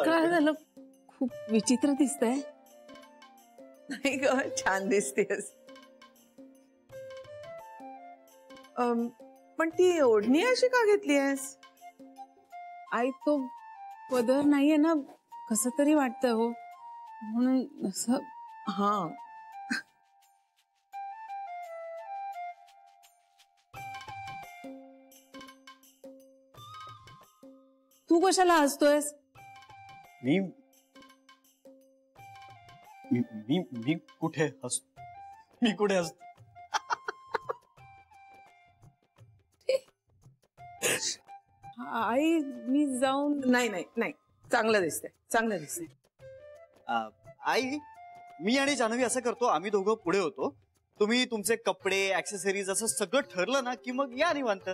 काय झालं? खूप विचित्र दिसतंय. नाही ग, छान दिसतेस. पण ती ओढणी अशी का घेतलीयस? आई तो पदर नाहीये ना, कसं तरी वाटतं हो, म्हणून असं. हा, तू कशाला हसतोयस? मी मी मी मी कुठे हसतो? मी कुठे हसतो? आई मी जाऊन. नाही नाही नाही, चांगलं दिसतंय, चांगलं दिसतंय. आई, मी आणि जान्हवी असं करतो, आम्ही दोघं पुढे होतो, तुम्ही तुमचे कपडे ऍक्सेसरीज असं सगळं ठरलं ना की मग या निवांत.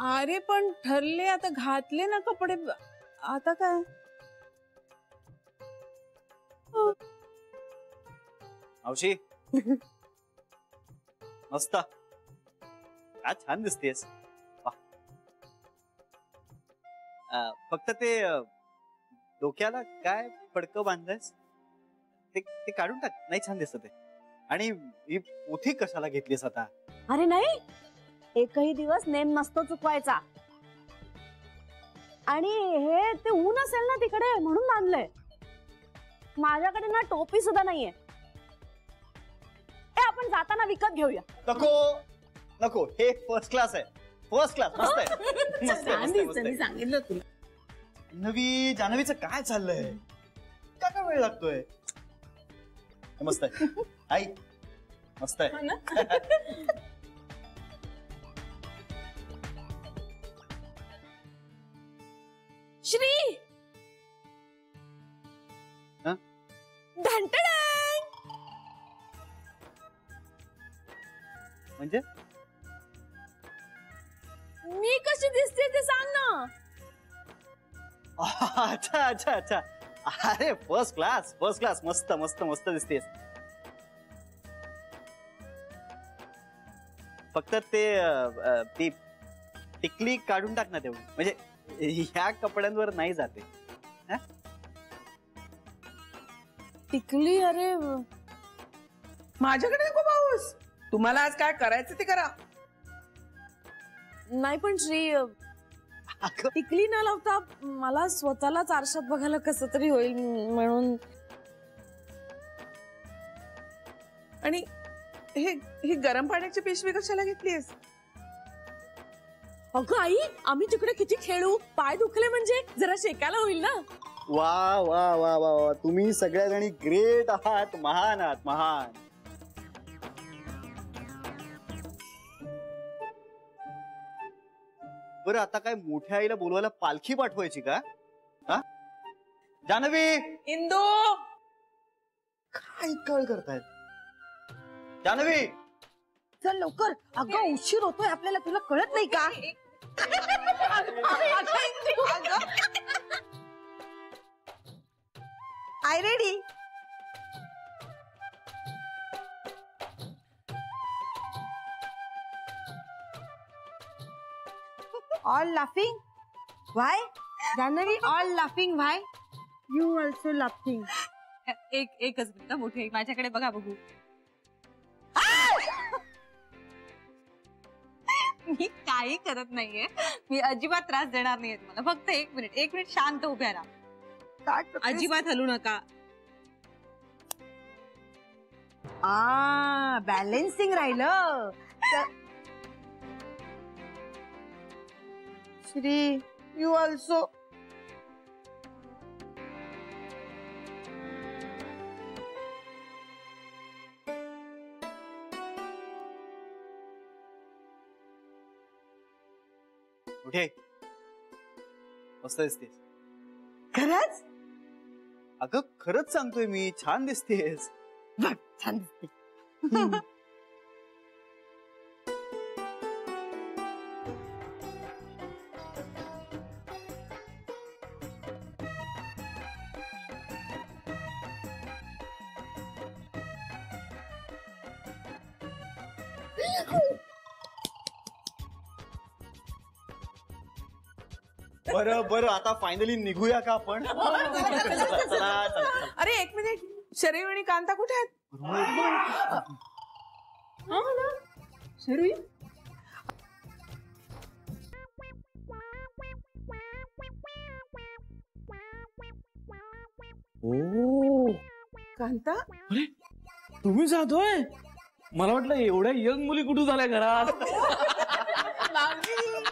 अरे पण ठरले, आता घातले ना कपडे, आता काय? मावशी मस्त, काय छान दिसतेस. फक्त ते डोक्याला काय फडकं बांधलंयस ते काढून टाक, नाही छान दिसत ते. आणि ही पोथी कशाला घेतलीस आता? अरे नाही, एकही दिवस नेम नसतो चुकवायचा. आणि हे ते ऊन असेल ना तिकडे म्हणून बांधलंय. माझ्याकडे ना टोपी सुद्धा नाहीये. आपण जाताना विकत घेऊया. नको नको, हे फर्स्ट क्लास आहे, फर्स्ट क्लास. मस्त आहे, मस्त आहे. मी सांगितलं तुला. जान्हवीचं काय चाललंय? का वेळ लागतोय? मस्त आहे आई, मस्त आहे. श्री म्हणजे मी कशी दिसते ते सांग ना. अच्छा अच्छा अच्छा, अरे फर्स्ट क्लास, फर्स्ट क्लास. मस्त मस्त मस्त दिसतेस. फक्त ती टिकली काढून टाक ना तेवढी, म्हणजे ह्या कपड्यांवर नाही जाते. टिकली? अरे माझ्याकडे नको पाऊस, तुम्हाला आज काय करायचं ते करा. नाही पण श्री, टिकली न लावता मला स्वतःलाच आरशात बघायला कसं तरी होईल म्हणून. आणि ही गरम पाण्याची पिशवी कशाला घेतलीयस? अगं आई, आम्ही तिकडे किती खेळू, पाय दुखले म्हणजे जरा शेकायला होईल ना. वा वा वा वा वा, तुम्ही सगळ्या जणी ग्रेट आहात, महान आहात, महान. बरं, आता काय मोठ्या आईला बोलवायला पालखी पाठवायची का? जान्हवी, इंदू, काय कळ करतायत? जान्हवी, चल लवकर. अगं उशीर होतोय आपल्याला, तुला कळत नाही का? I ready. All laughing? Why? Janhavi, all laughing. Why? You also laughing. एकच मिनिट मोठे, माझ्याकडे बघा बघू. मी काही करत नाहीये, मी अजिबात त्रास देणार नाहीये तुम्हाला. फक्त एक मिनिट शांत उभ्या राहा, अजिबात हलू नका. बॅलेन्सिंग राहिलं. Shri, you also. उठे, मस्त दिसतेस. खरंच? अगं खरंच सांगतोय मी, छान दिसतेस. छान दिसते. बरं बरं, आता फायनली निघूया का आपण? चला. अरे एक मिनिट, शरीर आणि कांता कुठे आहेत? शरीर ओ कांता, अरे तुम्ही जातोय? मला वाटलं एवढ्या यंग मुली कुठून झाल्या घरात.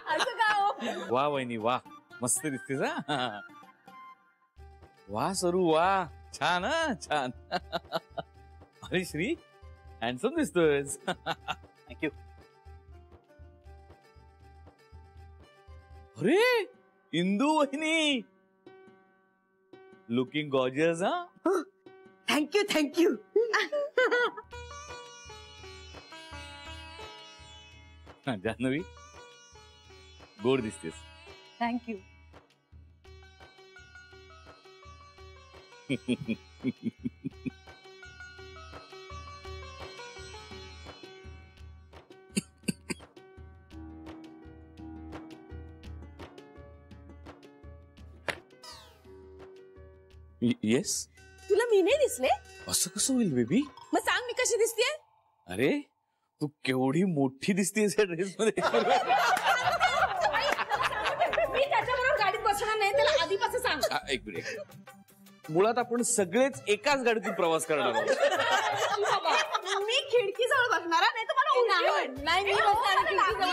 असं का हो? वा वहिनी वा, मस्त दिसतेस हा. वा सरू वा, छान हा छान. अरे श्री हँडसम दिसतोय. थँक्यू. अरे इंदू वहिनी, लुकिंग गॉर्जियस हा. Thank you thank you. जान्हवी गोड दिसतेस. थँक्यू. येस. तुला मी नाही दिसले? असं कसं होईल बेबी? मग सांग मी कशी दिसतेय? अरे तू केवढी मोठी दिसतेस या ड्रेस मध्ये. मी त्याच्याबरोबर गाडीत बसणार नाही, त्याला आधीपासून सांग. एक मिनिट, मुळात आपण सगळेच एकाच गाडीतून प्रवास करणार आहोत. मी खिडकीजवळ बसणार नाही तर मला उलटी होईल. नाही मी बसणार खिडकीजवळ.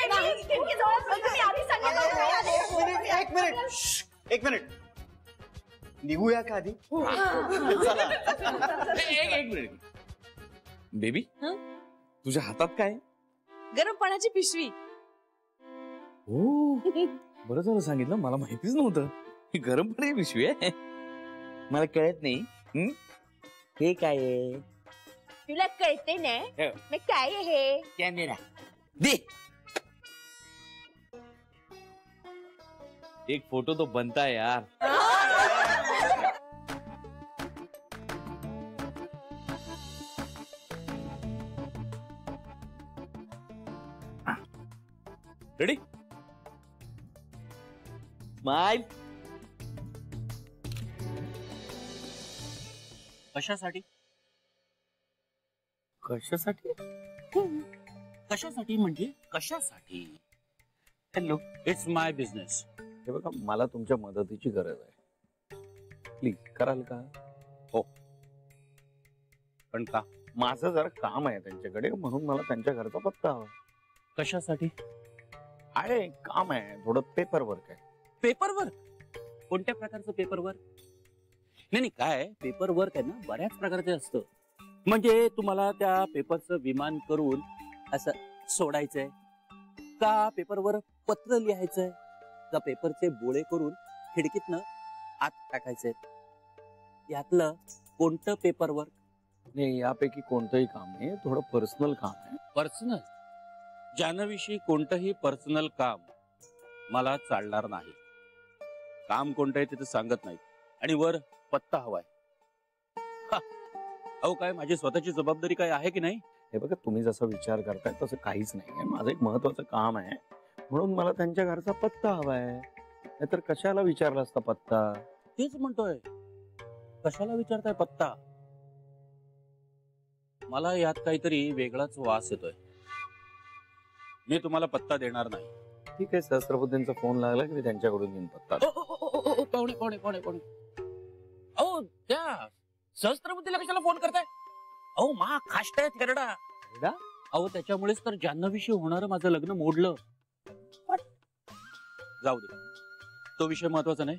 नाही, खिडकीजवळ बसणार. मी आधी सांगितलं. एक मिनिट, निघूया का आधी? चला. एक मिनिट बेबी, तुझ्या हातात काय? गरम पाण्याची पिशवी. हो बरं झालं सांगितलं, मला माहितीच नव्हतं. ही गरम पाण्याची पिशवी आहे, मला कळत नाही. हे काय आहे? तुला कळते ना मी काय आहे? कॅमेरा दे. एक फोटो तो बनता है यार. रेडी? स्माइल. कशासाठी? कशासाठी? कशासाठी म्हणजे कशासाठी? Hello, it's my business. हे बघा, मला तुमच्या मदतीची गरज आहे. प्लीज कराल का? हो. पण का? माझं जरा काम आहे त्यांच्याकडे, म्हणून मला त्यांच्या घरचा पत्ता हवा. कशासाठी? आहे काम आहे, थोडं पेपर वर्क आहे. Paper work? कोणत्या प्रकारचं पेपर वर्क? नाही काय, पेपर वर्क आहे ना बऱ्याच प्रकारचे असतं. म्हणजे तुम्हाला त्या पेपरचं विमान करून असं सोडायचंय का? पेपरवर पत्र लिहायचंय का? पेपरचे बोळे करून खिडकीतनं आत टाकायचंय? यातलं कोणतं पेपर वर्क? नाही, यापैकी कोणतंही काम नाही, थोडं पर्सनल काम आहे. पर्सनल? जान्हवीशी कोणतंही पर्सनल काम मला चालणार नाही. काम कोणतं आहे ते सांगत नाही आणि वर पत्ता हवाय. अहो काय, माझी स्वतःची जबाबदारी काय आहे की नाही? हे बघा, तुम्ही जसं विचार करताय तसं काहीच नाही आहे. माझं एक महत्वाचं काम आहे, म्हणून मला त्यांच्या घरचा पत्ता हवाय. नाहीतर कशाला विचारला असता पत्ता? तेच म्हणतोय, कशाला विचारताय पत्ता? मला यात काहीतरी वेगळाच वास येतोय. मी तुम्हाला पत्ता देणार नाही. ठीक आहे, सहस्त्रबुद्धींचा फोन लागला की मी त्यांच्याकडून घेऊन पत्ता. पाहुणे अहो, त्या सहस्त्रबुद्धीला कशाला फोन करताय? अहो मा खाष्टाय थेरडा. अहो त्याच्यामुळेच तर जान्हवीशी होणारं माझं लग्न मोडलं. जाऊ दे, तो विषय महत्वाचा नाही.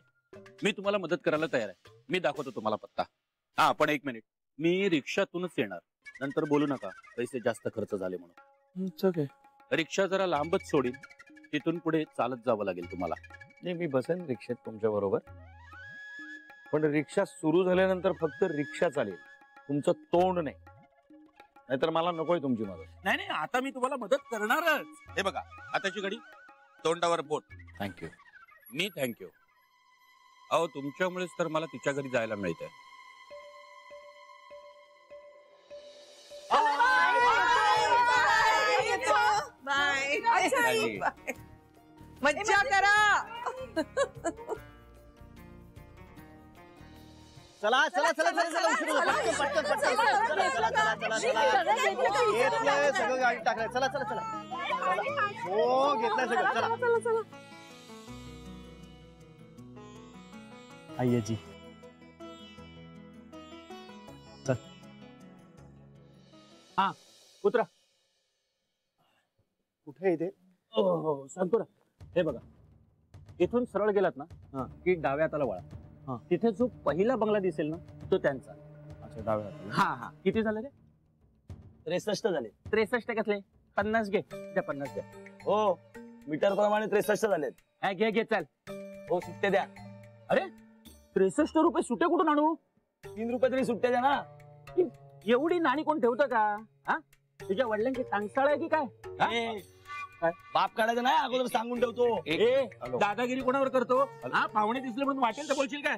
मी तुम्हाला मदत करायला तयार आहे. मी दाखवतो तुम्हाला पत्ता. हा पण एक मिनिट, मी रिक्षातूनच येणार. नंतर बोलू नका पैसे जास्त खर्च झाले म्हणून. रिक्षा जरा लांबच सोडीन, तिथून पुढे चालत जावं लागेल तुम्हाला. नाही, मी बसेन रिक्षेत तुमच्या बरोबर, पण रिक्षा सुरू झाल्यानंतर फक्त रिक्षा चालेल, तुमचं तोंड नाही. नाहीतर मला नकोय तुमची मदत. नाही, आता मी तुम्हाला मदत करणारच. हे बघा, आताची घडी, तोंडावर बोट. थँक्यू. मी थँक्यू. अहो तुमच्यामुळेच तर मला तिच्या घरी जायला मिळतंय. बाय. मज्जा करा. चला चला चला चला चला उशीर होतो. पटकन पटकन पटकन चला चला चला चला चला घेतलंय सगळं गाडी टाकलंय. चला चला चला हो घेतलंय सगळं. चला आईजी चल. हा उतरा. कुठे इथे? हो सांगतो ना. हे बघा इथून सरळ गेलात ना की डाव्या हाताला वळा. तिथे जो पहिला बंगला दिसेल ना तो त्यांचा. अच्छा डाव्या हाताला. हा हा किती झाले रे? 63 झाले. 63 कसले? 50 घे. त्या 50 द्या. हो मीटर प्रमाणे 63 झालेत. हा घे घे चल. हो सुट्टे द्या. अरे 63 रुपये सुटे कुठून आणू? 3 रुपये तरी सुट्टे द्या ना. एवढी नाणी कोण ठेवतं का? हा तुझ्या वडिलांची टांगसाळ आहे की काय? ए, बाप काढायचं नाही अगोदर सांगून ठेवतो. ए दादागिरी कोणावर करतो? हा पाहुणे दिसले म्हणून वाटेल तर बोलशील काय?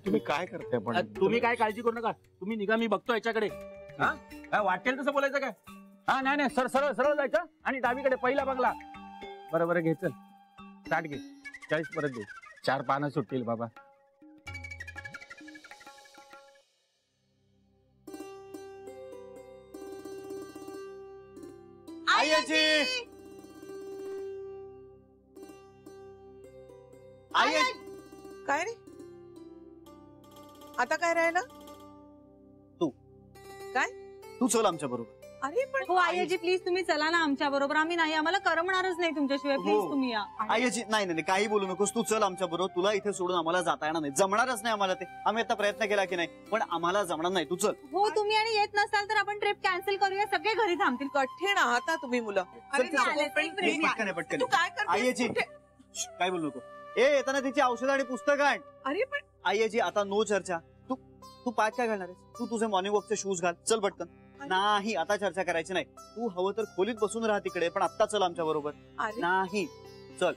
तुम्ही काय करताय पण? तुम्ही काय काळजी करू नका. तुम्ही निघा मी बघतो याच्याकडे. हा काय वाटेल तसं बोलायचं काय? हा नाही नाही सर सरळ सरळ जायचं आणि डावीकडे पहिला बंगला. बरं घे चल. 60 घे. 40 परत दे. 4 पानं सुटतील बाबा. आईजी आई काय रे आता काय राहिलं? तू चल आमच्या बरोबर. अरे पण हो आईजी प्लीज तुम्ही चला ना आमच्या बरोबर. आम्ही नाही आम्हाला करमणारच नाही तुमच्याशिवाय. प्लीज हो. तुम्ही या. आईजी नाही नाही काही बोलू नकोस. तू चल आमच्या बरोबर. तुला इथे सोडून आम्हाला जाता येणार नाही. जमणारच नाही आम्हाला ते. आम्ही आता प्रयत्न केला की नाही पण आम्हाला जमणार नाही. तू चल. हो तुम्ही आणि येत नसाल तर आपण ट्रिप कॅन्सल करूया. सगळे घरी थांबतील. कठीण आहात हा तुम्ही मुलं. चल, चल, चालेल, चल. एक मिनिट. पटकन आहे, पटकन तू आहे. काय करते? आईजी काय बोलू नको. येताना तिची औषधं आणि पुस्तकं आण. अरे पण आईजी आता नो चर्चा. तू तू पाय काय घालणार आहेस? तू तुझे मॉर्निंग वॉकचे शूज घाल. चल पटकन. नाही आता चर्चा करायची नाही. तू हवं तर खोलीत बसून राहा तिकडे पण आत्ता चल आमच्या बरोबर. अरे नाही चल.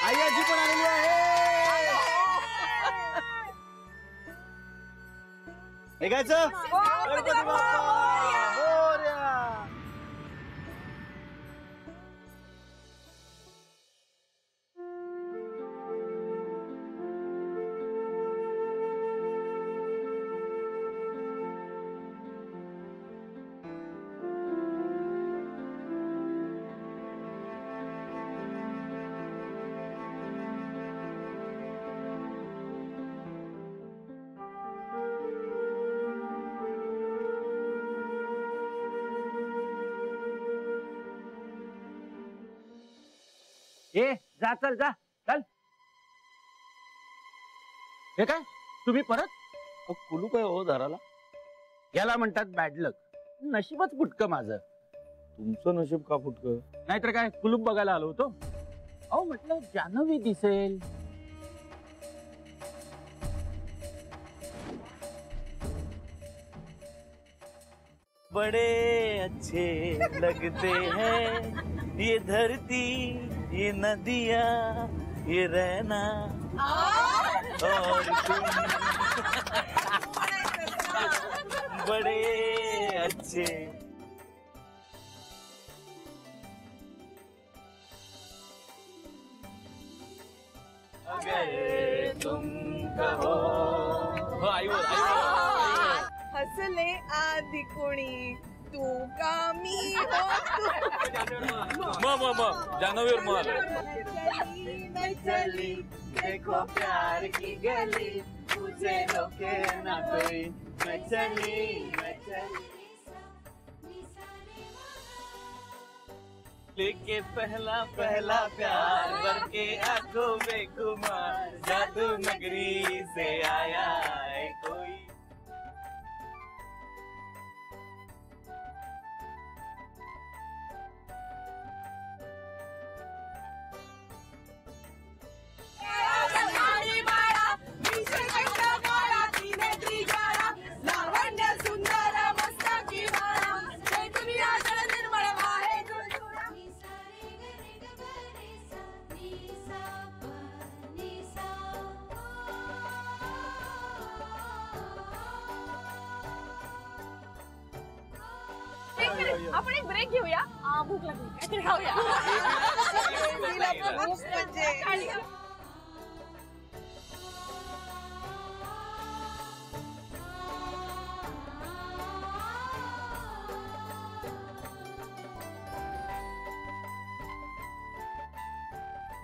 आईजी पण आलेली आहे. निघायचं. गणपती बाप्पा मोरया. ए जा चल जा चल. हे काय तुम्ही परत? कुलूप आहे हो दाराला. याला म्हणतात बॅड लक. नशीबच फुटकं माझं. तुमचं नशीब का फुटकं? नाहीतर काय कुलूप बघायला आलो होतो. अहो म्हटलं जान्हवी दिसेल. बड़े अच्छे लगते हैं ये धरती ये नदिया ये रहना और तुम बड़े अच्छे. अगर तुम कहो आईवर हसले आधी कोणी तू का मी जानवीर मल. चली देखो प्यार की गली तुझे रोके ना कोई. मैं चली मैं चली. लेके पहला पहला प्यार भर के आंखों में खुमार जादू नगरी से आया है कोई. लावण्य सुंदर मस्तकी बाळा, चैतन्य निर्मळ आपण एक ब्रेक घेऊया. भूक लागली काहीतरी खाऊया.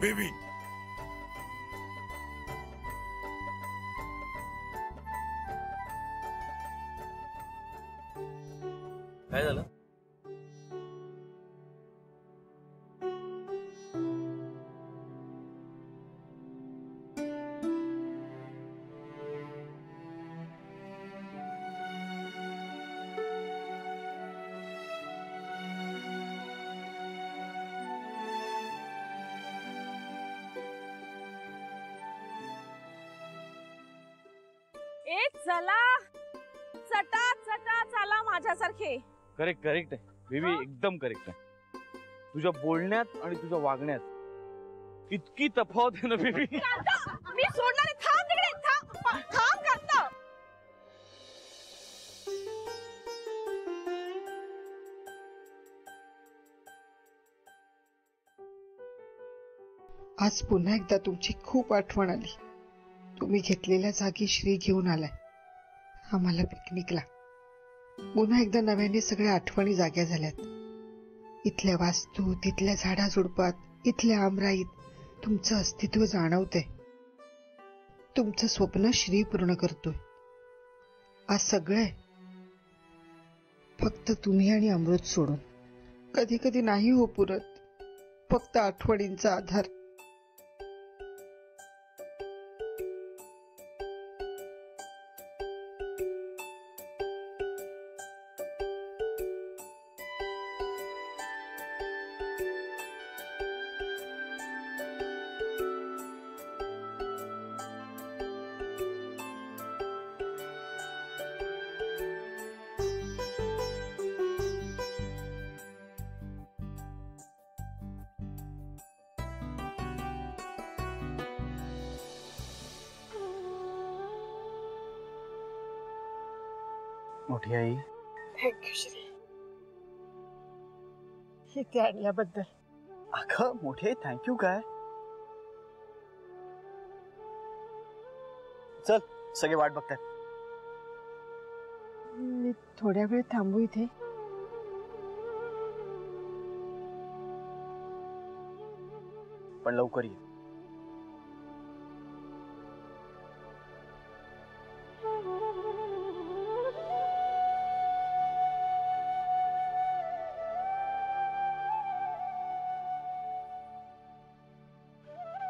बेबी काय झालं? चला चटा चटा चला माझ्यासारखे. करेक्ट करेक्ट आहे बेबी, एकदम करेक्ट आहे. तुझ्या बोलण्यात आणि तुझ्या वागण्यात इतकी तफावत आहे ना बेबी. मी सोडणार आहे. थांब तिकडे, थांब कांता. आज पुन्हा एकदा तुमची खूप आठवण आली. तुम्ही घेतलेल्या जागी श्री घेऊन आलाय आम्हाला पिकनिकला. पुन्हा एकदा नव्याने सगळ्या आठवणी जाग्या झाल्यात. इथल्या वास्तू, तिथल्या झाडाझुडपात, इथल्या आमराईत तुमचं अस्तित्व जाणवतंय. तुमचं स्वप्न श्री पूर्ण करतोय. आज सगळं फक्त तुम्ही आणि अमृत सोडून. कधी कधी नाही हो पुरत फक्त आठवणींचा आधार. मोठी आई, थँक्यू श्री इथे आणल्याबद्दल. अगं मोठे थँक्यू काय. चल सगळे वाट बघतात. मी थोड्या वेळ थांबू इथे. पण लवकर ये.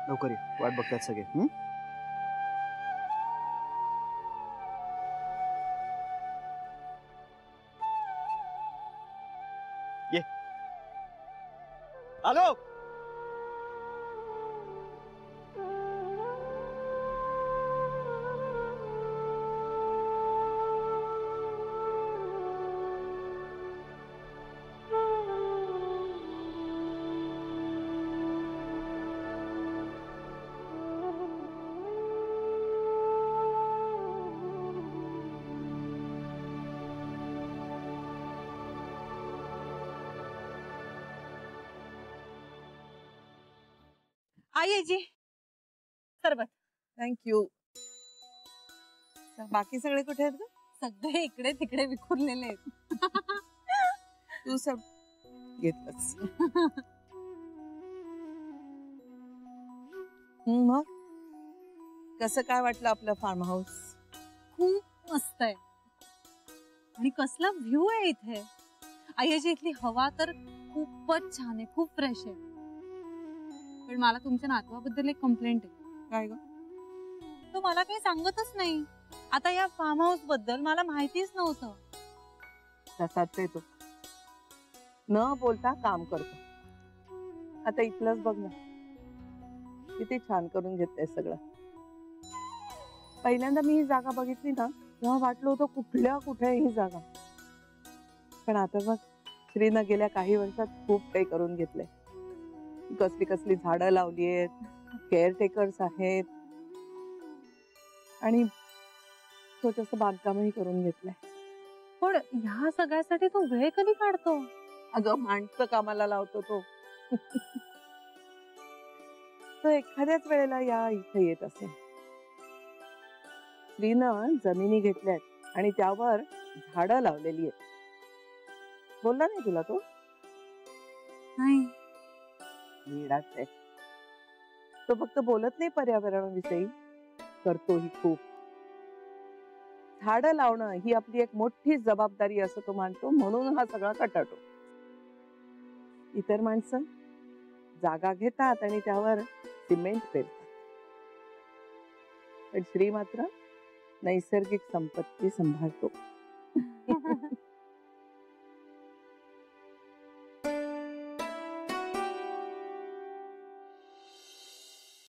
लवकर ये, वाट बघतात सगळे. ये आलो. आई जी सरबत. थँक्यू. बाकी सगळे कुठे आहेत ग? सगळे इकडे तिकडे विखुरलेले आहेत. तू सब घेतलंस. मग कसं काय वाटलं आपलं फार्म हाऊस? खूप मस्त आहे आणि कसला व्ह्यू आहे इथे. आईची इथली हवा तर खूपच छान आहे, खूप फ्रेश आहे. पण मला तुमच्या नातवाबद्दल एक कंप्लेंट आहे. काय ग? तो मला काही सांगतच नाही. आता या फार्म हाऊस बद्दल मला माहितीच नव्हतं. तसाच आहे तो, न बोलता काम करतो. आता इथलंच बघ ना किती छान करून घेतलंय सगळं. पहिल्यांदा मी ही जागा बघितली ना तेव्हा वाटलं होतं कुठल्या कुठे ही जागा. पण आता बघ श्रीनं गेल्या काही वर्षात खूप काही करून घेतलंय. कसली कसली झाडं लावली आहेत, केअरटेकर्स आहेत आणि छोटस बांधकामही करून घेतलंय. पण ह्या सगळ्यासाठी तो वेळ कधी काढतो? अगं माणसं कामाला लावतो तो एखाद्याच वेळेला या इथे येत असेल. स्त्रीनं जमिनी घेतल्यात आणि त्यावर झाडं लावलेली आहेत. बोलला नाही तुला तो? नाही. वेडाच आहे तो. फक्त बोलत नाही पर्यावरणाविषयी, करतोही खूप. झाडं लावणं ही आपली एक मोठी जबाबदारी असं तो मानतो, म्हणून हा सगळा कटाटो. इतर माणसं जागा घेतात आणि त्यावर सिमेंट पेरतात, पण श्री मात्र नैसर्गिक संपत्ती सांभाळतो.